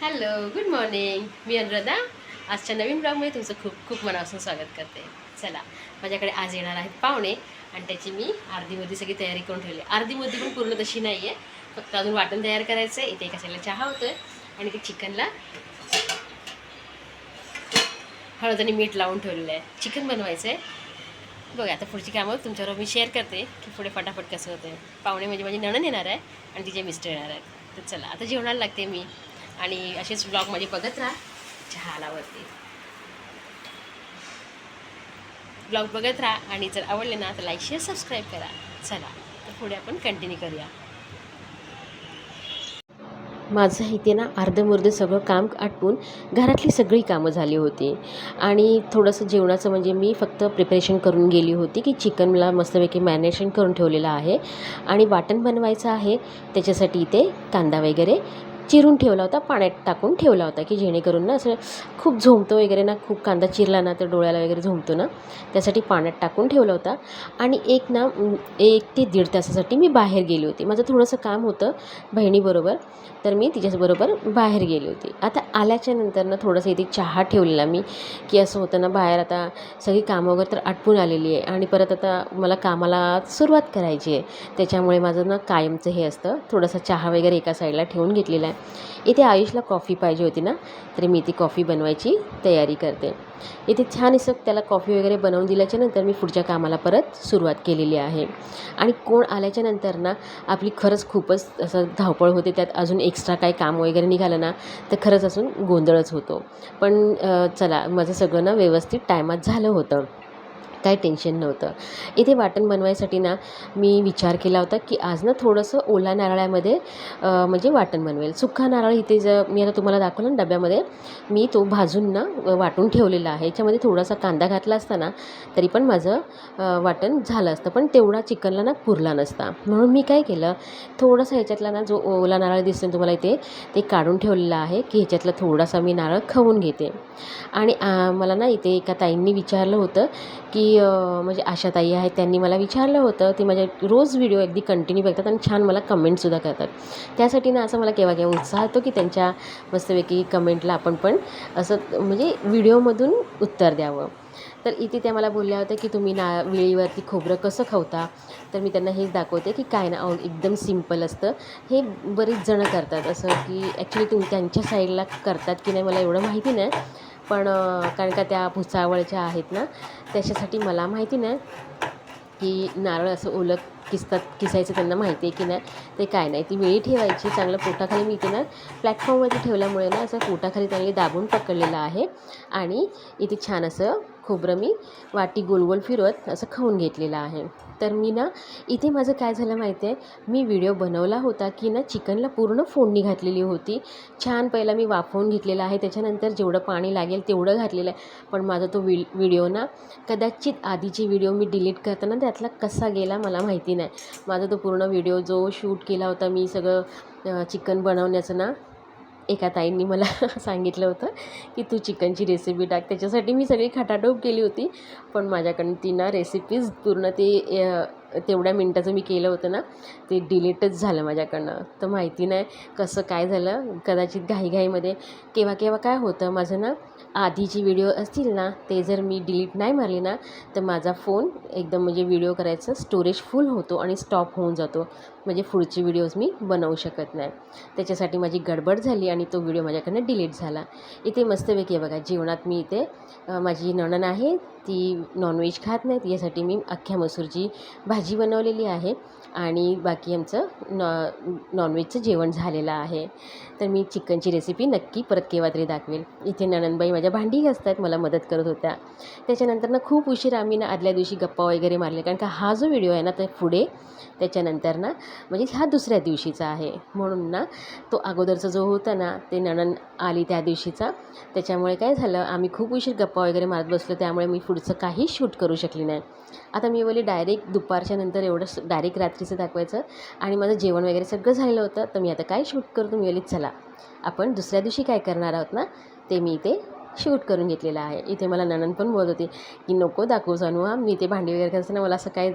Hello, good morning. मी अनुराधा. आजच्या नवीन ब्लॉगमध्ये तुमचं खूप खूप मनापासून स्वागत करते. चला, माझ्याकडे आज येणार आहेत पाहुणे आणि त्याची मी अर्धी सगळी तयारी करून ठेवली. अर्धी पण पूर्ण तशी नाही आहे, फक्त अजून वाटण तयार करायचं आहे. इथे एका साईडला चहा होतोय आणि ते चिकनला हळद आणि मीठ लावून ठेवलेलं आहे. चिकन बनवायचं आहे. बघा, आता पुढची कामं तुमच्याबरोबर मी शेअर करते की पुढे फटाफट कसं होतं. पाहुणे म्हणजे माझी नणंद येणार आहे आणि तिचे मिस्टर येणार आहेत. तर चला, आता जेवणाला लागते मी आणि असेच ब्लॉगमध्ये बघत राहा. चहा आलावरती ब्लॉग बघत राहा आणि जर आवडले ना तर लाईक शेअर सबस्क्राईब करा. चला, तर पुढे आपण कंटिन्यू करूया. माझं इथे ना अर्धमुर्धे सगळं काम आटपून घरातली सगळी कामं झाली होती आणि थोडंसं जेवणाचं म्हणजे मी फक्त प्रिपरेशन करून गेली होती की चिकनला मस्तपैकी मॅरिनेशन करून ठेवलेलं आहे आणि वाटण बनवायचं आहे. त्याच्यासाठी इथे कांदा वगैरे चिरून ठेवला होता, पाण्यात टाकून ठेवला होता की जेणेकरून ना असं खूप झोमतो वगैरे ना, खूप कांदा चिरला ना तर डोळ्याला वगैरे झोमतो ना, त्यासाठी पाण्यात टाकून ठेवला होता. आणि 1 ते 1.5 तासासाठी मी बाहेर गेली होती. माझं थोडंसं काम होतं बहिणीबरोबर, तर मी तिच्याबरोबर बाहेर गेली होती. आता आल्याच्या नंतर ना थोडंसं इथे चहा ठेवलेला मी, की असं होतं ना बाहेर आता सगळी कामं वगैरे तर आटपून आलेली आहे आणि परत आता मला कामाला सुरुवात करायची आहे. त्याच्यामुळे माझं ना कायमचं हे असतं, थोडासा चहा वगैरे एका साईडला ठेवून घेतलेला आहे. इथे आयुषला कॉफी पाहिजे होती ना, तर मी ती कॉफी बनवायची तयारी करते. इथे छान असं त्याला कॉफी वगैरे बनवून दिल्याच्या नंतर मी पुढच्या कामाला परत सुरुवात केलेली आहे. आणि कोण आल्याच्या नंतर ना आपली खरंच खूपच असं धावपळ होते. त्यात अजून एक्स्ट्रा काही काम वगैरे निघालं ना तर खरंच अजून गोंधळच होतो. पण चला, माझं सगळं ना व्यवस्थित टायमात झालं होतं, काही टेन्शन नव्हतं. इथे वाटण बनवायसाठी ना मी विचार केला होता की आज ना थोडंसं ओला नारळामध्ये म्हणजे वाटण बनवेल. सुका नारळ इथे मी आता तुम्हाला दाखवलं ना डब्यामध्ये, मी तो भाजून ना वाटून ठेवलेला आहे. याच्यामध्ये थोडासा कांदा घातला असता ना तरी पण माझं वाटण झालं असतं, पण तेवढा चिकनला ना पुरला नसता. म्हणून मी काय केलं, थोडासा ह्याच्यातला ना जो ओला नारळ दिसतो तुम्हाला इथे, ते काढून ठेवलेला आहे की ह्याच्यातला थोडासा मी नारळ खवून घेते. आणि मला ना इथे एका ताईंनी विचारलं होतं की म्हणजे आशाताई आहेत, त्यांनी मला विचारलं होतं. ते माझे रोज व्हिडिओ अगदी कंटिन्यू बघतात आणि छान मला कमेंटसुद्धा करतात. त्यासाठी ना असं मला केव्हा केव्हा उत्साह येतो की त्यांच्या मस्तपैकी कमेंटला आपण पण असं म्हणजे व्हिडिओमधून उत्तर द्यावं. तर इथे त्या मला बोलल्या होत्या की तुम्ही वेळीवरती खोबरं कसं खवता. तर मी त्यांना हेच दाखवते की काय ना एकदम सिम्पल असतं. हे बरेच जणं करतात असं, की ॲक्च्युली त्यांच्या साईडला करतात की नाही मला एवढं माहिती नाही. पण कारण का त्या भुसावळच्या आहेत ना, त्याच्यासाठी मला माहिती नाही की नारळ असं ओलं किसायचं त्यांना माहिती आहे की नाही. ते काय नाही, ती वेळी ठेवायची चांगलं पोटाखाली. मी इथे ना प्लॅटफॉर्मवरती ठेवल्यामुळे ना असं पोटाखाली चांगली दाबून पकडलेलं आहे. आणि इथे छान असं खोबरं मी वाटी गोल गोल फिरवत असं खाऊन घेतलेलं आहे. तर मी ना इथे माझं काय झालं माहिती आहे, मी व्हिडिओ बनवला होता की ना चिकनला पूर्ण फोडणी घातलेली होती. छान पहिला मी वाफवून घेतलेला आहे, त्याच्यानंतर जेवढं पाणी लागेल तेवढं घातलेलं आहे. पण माझा तो व्हिडिओ ना कदाचित आधीचे व्हिडिओ मी डिलीट करताना त्यातला कसा गेला मला माहिती नाही. माझा तो पूर्ण व्हिडिओ जो शूट केला होता मी सगळं चिकन बनवण्याचं ना, एका ताईंनी मला सांगितलं होतं की तू चिकनची रेसिपी टाक. त्याच्यासाठी मी सगळी खटाटोप केली होती, पण माझ्याकडून ती ना रेसिपीज पूर्ण ते तेवढ्या मिनटाचं मी केलं होतं ना ते डिलीटच झालं माझ्याकडनं. तर माहिती नाही कसं काय झालं, कदाचित घाईघाईमध्ये केव्हा केव्हा काय होतं माझं ना, आधीची व्हिडिओ असतील ना ते जर मी डिलीट नाही मारली ना तर माझा फोन एकदम म्हणजे व्हिडिओ करायचं स्टोरेज फुल होतो आणि स्टॉप होऊन जातो. म्हणजे पुढचे व्हिडिओज मी बनवू शकत नाही. त्याच्यासाठी माझी गडबड झाली आणि तो व्हिडिओ माझ्याकडनं डिलीट झाला. इथे मस्तपैकी बघा जेवणात मी इथे माझी नणंद आहे, ती नॉनव्हेज खात नाही, तिच्यासाठी मी अख्ख्या मसूरची भाजी बनवलेली आहे आणि बाकी आमचं नॉनव्हेजचं जेवण झालेलं आहे. तर मी चिकनची रेसिपी नक्की परत केव्हा तरी दाखवेल. इथे नणंदबाई माझ्या भांडी घासतात, मला मदत करत होत्या. त्याच्यानंतर ना खूप उशीर आम्ही ना आदल्या दिवशी गप्पा वगैरे मारले, कारण का हा जो व्हिडिओ आहे ना तर पुढे त्याच्यानंतर ना म्हणजे हा दुसऱ्या दिवशीचा आहे. म्हणून ना तो अगोदरचा जो होता ना ते नणंद आली त्या दिवशीचा, त्याच्यामुळे काय झालं आम्ही खूप उशीर गप्पा वगैरे मारत बसलो, त्यामुळे मी पुढचं काही शूट करू शकली नाही. आता मी बोलली डायरेक्ट दुपारच्या नंतर एवढं डायरेक्ट रात्रीचं दाखवायचं आणि माझं जेवण वगैरे सगळं झालेलं होतं, तर मी आता काय शूट करतो. मी बोलली चला आपण दुसऱ्या दिवशी काय करणार आहोत ना ते मी इथे शूट करून घेतलेलं आहे. इथे मला नणंद पण बोलत होती की नको दाखवू जानू, मी ते भांडी वगैरे करत असताना मला असं काय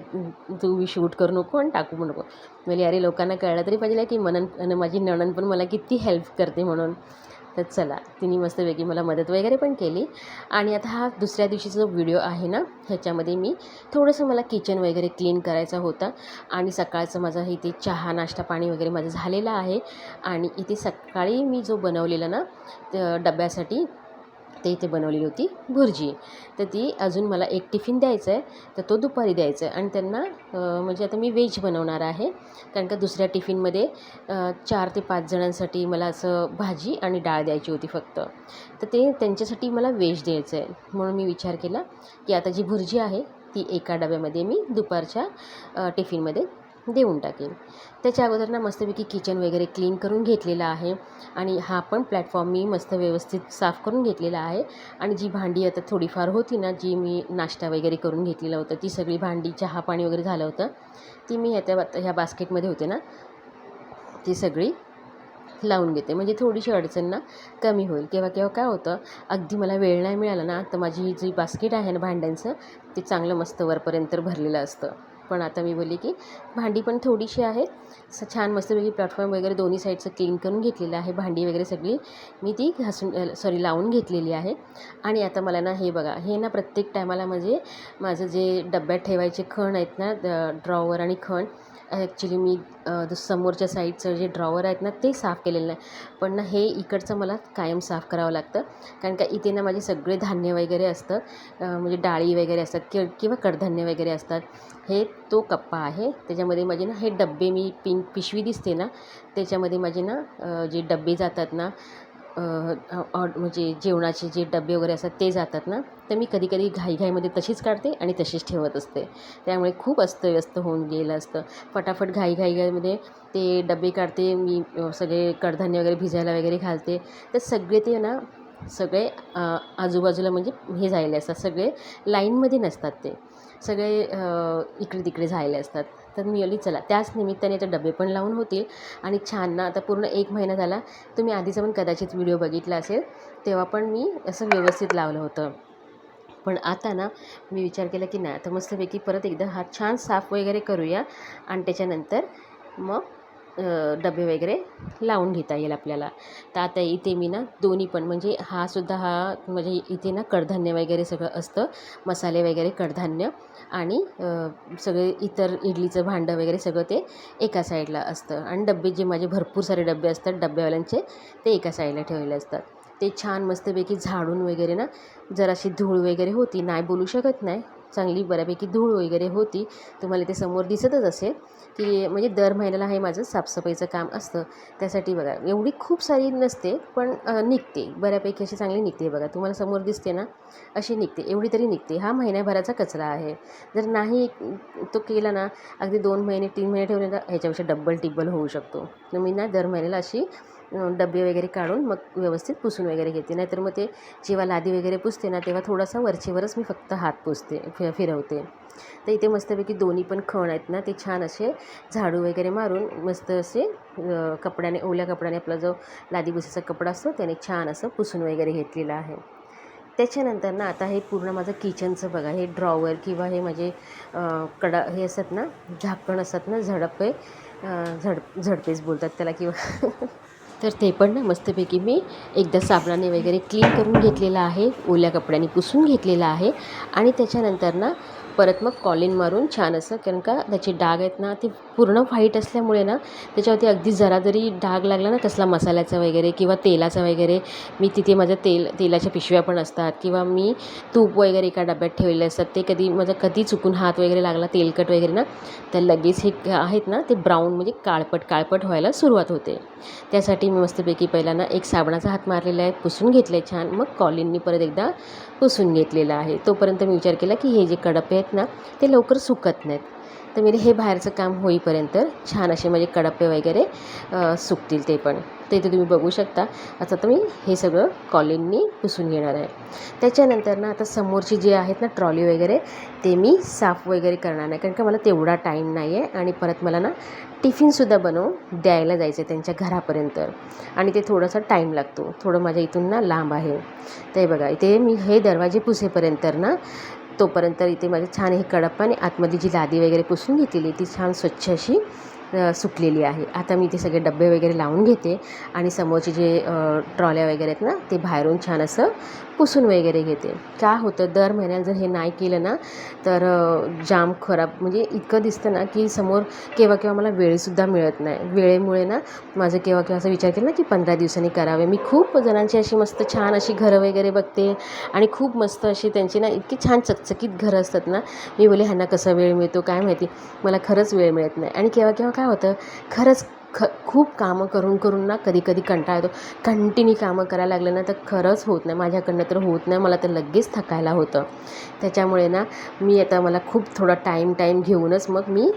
तू शूट करू नको आणि टाकू पण नको. म्हणजे अरे लोकांना कळलं तरी पाहिजे की माझी नणंद पण मला किती हेल्प करते म्हणून. तर चला, तिने मस्तपैकी मला मदत वगैरे पण केली. आणि आता हा दुसऱ्या दिवशीचा जो व्हिडिओ आहे ना, ह्याच्यामध्ये मी थोडंसं मला किचन वगैरे क्लीन करायचा होता. आणि सकाळचं माझं इथे चहा नाश्ता पाणी वगैरे माझं झालेलं आहे. आणि इथे सकाळी मी जो बनवलेला ना डब्यासाठी ते इथे बनवलेली होती भुर्जी. तर ती अजून मला एक टिफिन द्यायचं आहे, तर तो दुपारी द्यायचा आहे. आणि त्यांना म्हणजे आता मी व्हेज बनवणार आहे, कारण का दुसऱ्या टिफिनमध्ये 4 ते 5 जणांसाठी मला असं भाजी आणि डाळ द्यायची होती फक्त. तर ते त्यांच्यासाठी मला व्हेज द्यायचं आहे. म्हणून मी विचार केला की आता जी भुर्जी आहे ती एका डब्यामध्ये मी दुपारच्या टिफिनमध्ये देऊन टाकेन. त्याच्या अगोदर ना मस्तपैकी किचन वगैरे क्लीन करून घेतलेला आहे. आणि हा पण प्लॅटफॉर्म मी मस्त व्यवस्थित साफ करून घेतलेला आहे. आणि जी भांडी आता थोडीफार होती ना, जी मी नाश्ता वगैरे करून घेतलेला होता, ती सगळी भांडी चहा पाणी वगैरे झालं होतं, ती मी ह्या बास्केटमध्ये होते ना, ती सगळी लावून घेते. म्हणजे थोडीशी अडचण ना कमी होईल. केव्हा केव्हा काय होतं, अगदी मला वेळ नाही मिळाला ना, तर माझी जी बास्केट आहे ना भांड्यांचं, ते चांगलं मस्त वरपर्यंत भरलेलं असतं. पण आता मी बोलली की भांडी पण थोडीशी आहेत, छान मस्तपैकी प्लॅटफॉर्म वगैरे दोन्ही साईडचं क्लीन करून घेतलेलं आहे. भांडी वगैरे सगळी मी ती लावून घेतलेली आहे. आणि आता मला ना हे बघा, हे ना प्रत्येक टायमाला म्हणजे माझं जे डब्यात ठेवायचे खण आहेत ना, ड्रॉवर आणि खण, ॲक्च्युली मी समोरच्या साईडचं जे ड्रॉवर आहेत ना ते साफ केलेलं नाही. पण ना हे इकडचं मला कायम साफ करावं लागतं, कारण का इथे ना माझे सगळे धान्य वगैरे असतं, म्हणजे डाळी वगैरे असतात किंवा कडधान्य वगैरे असतात. हे तो कप्पा आहे, त्याच्यामध्ये माझे ना हे डब्बे, मी पिंक पिशवी दिसते ना, त्याच्यामध्ये माझे ना जे डब्बे जातात ना, म्हणजे जेवणाचे जे डबे वगैरे असतात ते जातात ना, तर मी कधी कधी घाईघाईमध्ये तशीच काढते आणि तशीच ठेवत असते. त्यामुळे खूप अस्तव्यस्त होऊन गेलं असतं. फटाफट घाईघाईमध्ये ते डबे काढते मी, सगळे कडधान्य वगैरे भिजायला वगैरे घालते, तर सगळे ते ना सगळे आजूबाजूला म्हणजे हे झालेले असतात, सगळे लाईनमध्ये नसतात, ते सगळे इकडे तिकडे झालेले असतात. तर मी बोलली चला त्याच निमित्ताने ते डबे पण लावून होतील. आणि छान ना, आता पूर्ण 1 महिना झाला, तुम्ही आधीचा पण कदाचित व्हिडिओ बघितला असेल, तेव्हा पण मी असं व्यवस्थित लावलं होतं. पण आता ना मी विचार केला की नाही, आता मस्तपैकी परत एकदा हा छान साफ वगैरे करूया आणि त्याच्यानंतर मग डबे वगैरे लावून घेता येईल आपल्याला. तर आता इथे मी ना दोन्ही पण, म्हणजे हा म्हणजे इथे ना कडधान्य वगैरे सगळं असतं, मसाले वगैरे कडधान्य, आणि सगळे इतर इडलीचं भांडं वगैरे सगळं ते एका साईडला असतं. आणि डबे जे माझे भरपूर सारे डबे असतात डब्यावाल्यांचे, ते एका साईडला ठेवलेले असतात. ते छान मस्तपैकी झाडून वगैरे ना, जराशी धूळ वगैरे होती, नाही बोलू शकत नाही, चांगली बऱ्यापैकी धूळ वगैरे होती. तुम्हाला ते समोर दिसतच असेल की म्हणजे दर महिन्याला हे माझं साफसफाईचं काम असतं. त्यासाठी बघा, एवढी खूप सारी नसते, पण निघते बऱ्यापैकी, अशी चांगली निघते. बघा तुम्हाला समोर दिसते ना, अशी निघते, एवढी तरी निघते. हा महिन्याभराचा कचरा आहे. जर नाही तो केला ना, अगदी 2 महिने 3 महिने ठेवले ना, ह्याच्यापेक्षा डब्बल टिब्बल होऊ शकतो. तर मी ना दर महिन्याला अशी डबे वगैरे काढून मग व्यवस्थित पुसून वगैरे घेते. नाहीतर मग ते जेव्हा लादी वगैरे पुसते ना, तेव्हा थोडासा वरचेवरच मी फक्त हात पुसते, फिरवते. तर इथे मस्तपैकी दोन्ही पण खण आहेत ना, ते छान असे झाडू वगैरे मारून मस्त असे कपड्याने, ओल्या कपड्याने, आपला जो लादी पुसायचा कपडा असतो त्याने छान असं पुसून वगैरे घेतलेलं आहे. त्याच्यानंतर ना आता हे पूर्ण माझं किचनचं बघा, हे ड्रॉवर किंवा हे माझे हे असतात ना, झाकण असतात ना, झडपेच बोलतात त्याला किंवा तर ते पण ना मस्तपैकी मी एकदा साबणाने वगैरे क्लीन करून घेतलेलं आहे, ओल्या कपड्याने पुसून घेतलेलं आहे. आणि त्याच्यानंतर ना परत मग कॉलिन मारून छान असं, कारण का त्याचे डाग आहेत ना, ते पूर्ण व्हाईट असल्यामुळे ना, त्याच्यावरती अगदी जरा जरी डाग लागला ना कसला मसाल्याचा वगैरे किंवा तेलाचा वगैरे, मी तिथे माझ्या तेलाच्या पिशव्या पण असतात, किंवा मी तूप वगैरे एका डब्यात ठेवलेले असतात, ते कधी चुकून हात वगैरे लागला तेलकट वगैरे ना, तर लगेच हे आहेत ना, ते ब्राऊन म्हणजे काळपट व्हायला सुरुवात होते. त्यासाठी मी मस्तपैकी पहिला ना एक साबणाचा हात मारलेला आहे, पुसून घेतलं आहे छान, मग कॉलिननी परत एकदा पुसून घेतलेला आहे. तोपर्यंत मी विचार केला की हे जे कडपे आहेत ना, ते लवकर सुकत नाहीत, तर मी हे बाहेरचं काम होईपर्यंत छान असे माझे कडपे वगैरे सुकतील ते पण. ते इथे तुम्ही बघू शकता. आता तर मी हे सगळं कॉलिननी पुसून घेणार आहे. त्याच्यानंतर ना आता समोरची जी आहेत ना ट्रॉली वगैरे, ते मी साफ वगैरे करणार नाही, कारण का मला तेवढा टाईम नाही आहे. आणि परत मला ना टिफिनसुद्धा बनवून द्यायला जायचं आहे त्यांच्या घरापर्यंत, आणि ते थोडासा टाईम लागतो, थोडं माझ्या इथून ना लांब आहे. ते बघा, इथे मी हे दरवाजे पुसेपर्यंत ना, तोपर्यंत इथे माझे छान हे कडप्पा आणि आतमध्ये जी लादी वगैरे पुसून घेतलेली ती छान स्वच्छ अशी सुकलेली आहे. आता मी ते सगळे डबे वगैरे लावून घेते आणि समोरचे जे ट्रॉल्या वगैरे आहेत ना ते बाहेरून छान असं पुसून वगैरे घेते. का होतं दर महिन्याला जर हे नाही केलं ना तर जाम खराब म्हणजे इतकं दिसतं ना की समोर केव्हा केव्हा मला वेळसुद्धा मिळत नाही. वेळेमुळे ना माझं केव्हा केव्हा असा विचार केला ना की 15 दिवसांनी करावे. मी खूप जणांची अशी मस्त छान अशी घरं वगैरे बघते आणि खूप मस्त अशी त्यांची ना इतकी छान चकचकीत घरं असतात ना. मी बोले ह्यांना कसा वेळ मिळतो काय माहिती. मला खरंच वेळ मिळत नाही आणि केव्हा केव्हा काय होतं खरंच खूप कामं करून करून ना कधी कधी कंटाळा येतो. कंटिन्यू कामं करायला लागलं ना तर खरंच होत नाही. माझ्याकडनं तर होत नाही. मला तर लगेच थकायला होतं. त्याच्यामुळे ना मी आता मला खूप थोडा टाईम घेऊनच मग मी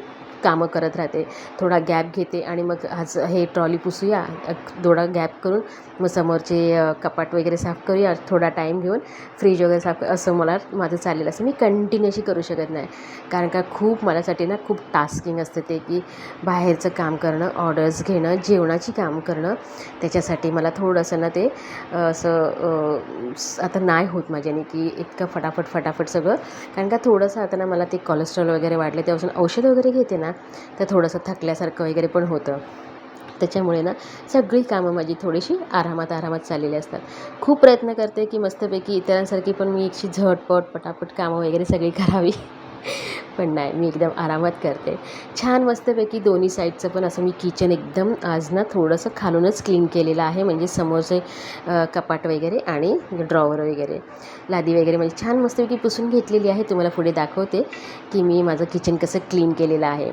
कामं करत राहते. थोडा गॅप घेते आणि मग आज हे ट्रॉली पुसूया, थोडा गॅप करून मग समोरचे कपाट वगैरे साफ करूया, थोडा टाईम घेऊन फ्रीज वगैरे साफ असं मला माझं चाललेलं असतं. मी कंटिन्यूअसली करू शकत नाही कारण का खूप माझ्यासाठी ना खूप टास्किंग असतं ते की बाहेरचं काम करणं, ऑर्डर्स घेणं, जेवणाची काम करणं. त्याच्यासाठी मला थोडंसं ना ते आता नाही होत माझ्याने की इतकं फटाफट सगळं. कारण का थोडंसं आता ना मला ते कोलेस्ट्रॉल वगैरे वाढले तेव्हापासून औषध वगैरे घेते ना तर थोडंसं थकल्यासारखं वगैरे पण होतं. त्याच्यामुळे ना सगळी कामं माझी थोडीशी आरामात चाललेली असतात. खूप प्रयत्न करते की मस्तपैकी इतरांसारखी पण मी अशी झटपट पटापट कामं वगैरे सगळी करावी. पण नाही मी एकदम आरामात करते. छान मस्तपैकी दोन्ही साईडचं पण असं मी किचन एकदम आज ना थोडंसं खालूनच क्लीन केलेलं आहे. म्हणजे समोरचे कपाट वगैरे आणि ड्रॉवर वगैरे लादी वगैरे म्हणजे छान मस्तपैकी पुसून घेतलेली आहे. तुम्हाला पुढे दाखवते की मी माझं किचन कसं क्लीन केलेलं आहे.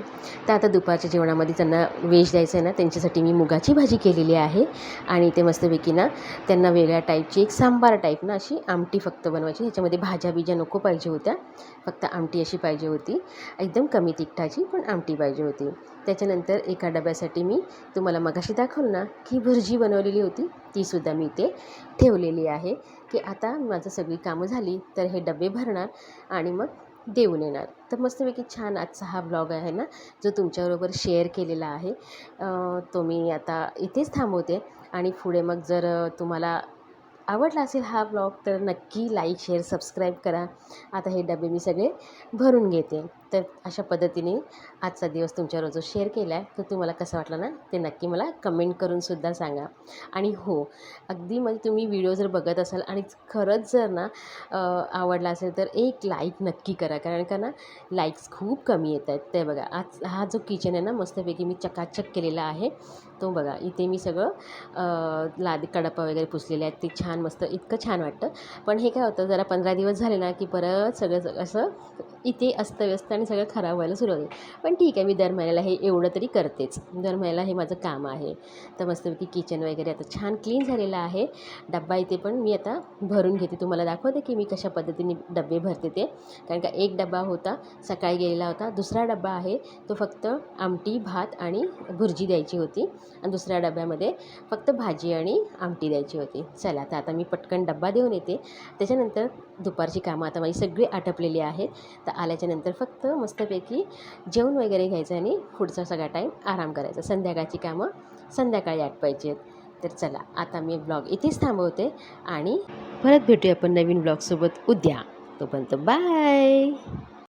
तर आता दुपारच्या जेवणामध्ये त्यांना व्हेज द्यायचं आहे ना त्यांच्यासाठी मी मुगाची भाजी केलेली आहे आणि ते मस्तपैकी ना त्यांना वेगळ्या टाईपची एक सांबार टाईप ना अशी आमटी फक्त बनवायची. ह्याच्यामध्ये भाज्या बिज्या नको पाहिजे होत्या. फक्त आमटी अशी पाहिजे होती. एकदम कमी तिखटाची पण आमटी पाहिजे होती. त्याच्यानंतर एका डब्यासाठी मी तुम्हाला मगाशी दाखवलं ना की भुर्जी बनवलेली होती तीसुद्धा मी इथे ठेवलेली आहे की आता माझं सगळी कामं झाली तर हे डबे भरणार आणि मग देऊन येणार. तर मस्तपैकी छान आजचा हा ब्लॉग आहे ना जो तुमच्याबरोबर शेअर केलेला आहे तो मी आता इथेच थांबवते आणि पुढे मग जर तुम्हाला आवडला असेल हा ब्लॉग तर नक्की लाईक शेअर सबस्क्राईब करा. आता हे डबे मी सगळे भरून घेते. तर अशा पद्धतीने आजचा दिवस तुमच्याबरोबर जो शेअर केला आहे तर तुम्हाला कसं वाटलं ना ते नक्की मला कमेंट करूनसुद्धा सांगा. आणि हो अगदी म्हणजे तुम्ही व्हिडिओ जर बघत असाल आणि खरंच जर ना आवडला असेल तर एक लाईक नक्की करा. कारण का ना लाईक्स खूप कमी येत आहेत. ते बघा आज हा जो किचन आहे ना मस्तपैकी मी चकाचक केलेला आहे. तो बघा इथे मी सगळं लादी कडपा वगैरे पुसलेले आहेत. ते छान मस्त इतकं छान वाटतं. पण हे काय होतं जरा 15 दिवस झाले ना की परत सगळं असं इथे अस्तव्यस्त आणि सगळं खराब व्हायला सुरुवात होईल. पण ठीक आहे मी दर महिन्याला हे एवढं तरी करतेच. दर महिन्याला हे माझं काम आहे. तर मस्तपैकी किचन वगैरे आता छान क्लीन झालेलं आहे. डब्बा इथे पण मी आता भरून घेते. तुम्हाला दाखवते की मी कशा पद्धतीने डबे भरते ते. कारण का एक डबा होता सकाळी गेलेला होता. दुसरा डबा आहे तो फक्त आमटी भात आणि भुर्जी द्यायची होती आणि दुसऱ्या डब्यामध्ये फक्त भाजी आणि आमटी द्यायची होती. चला तर आता मी पटकन डब्बा देऊन येते. त्याच्यानंतर दुपारची कामं आता माझी सगळी आटपलेली आहेत. तर आल्याच्यानंतर फक्त मस्तपैकी जेवण वगैरे घ्यायचं आणि पुढचा सगळा टाईम आराम करायचा. संध्याकाळची कामं संध्याकाळी आटपायची आहेत. तर चला आता मी ब्लॉग इथेच थांबवते आणि परत भेटूया आपण नवीन ब्लॉगसोबत उद्या. तोपर्यंत बाय.